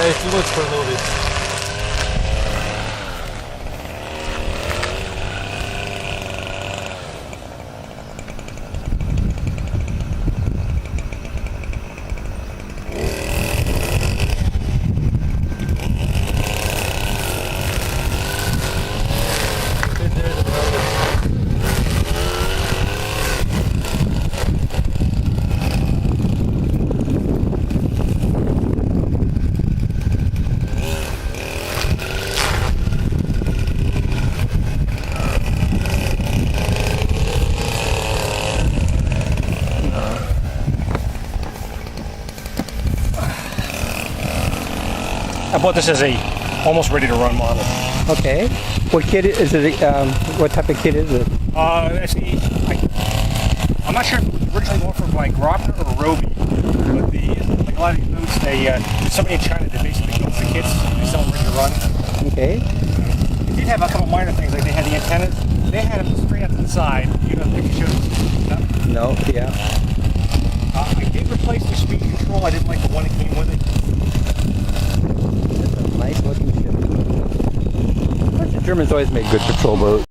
it looks for a little bit. I bought this as a almost ready to run model. Okay. What kit is it? What type of kit is it? Actually, I'm not sure if it was originally offered by Grosvenor or Roby, but like a lot of these boats, there's somebody in China that basically builds the kits and they sell them ready to run. Okay. It did have a couple minor things, like they had the antennas, they had them straight out to the side. You know, the picture shows. No. Yeah. I did replace the speed control. I didn't like the one that came with it. That's a nice looking ship. The Germans always made good patrol boats.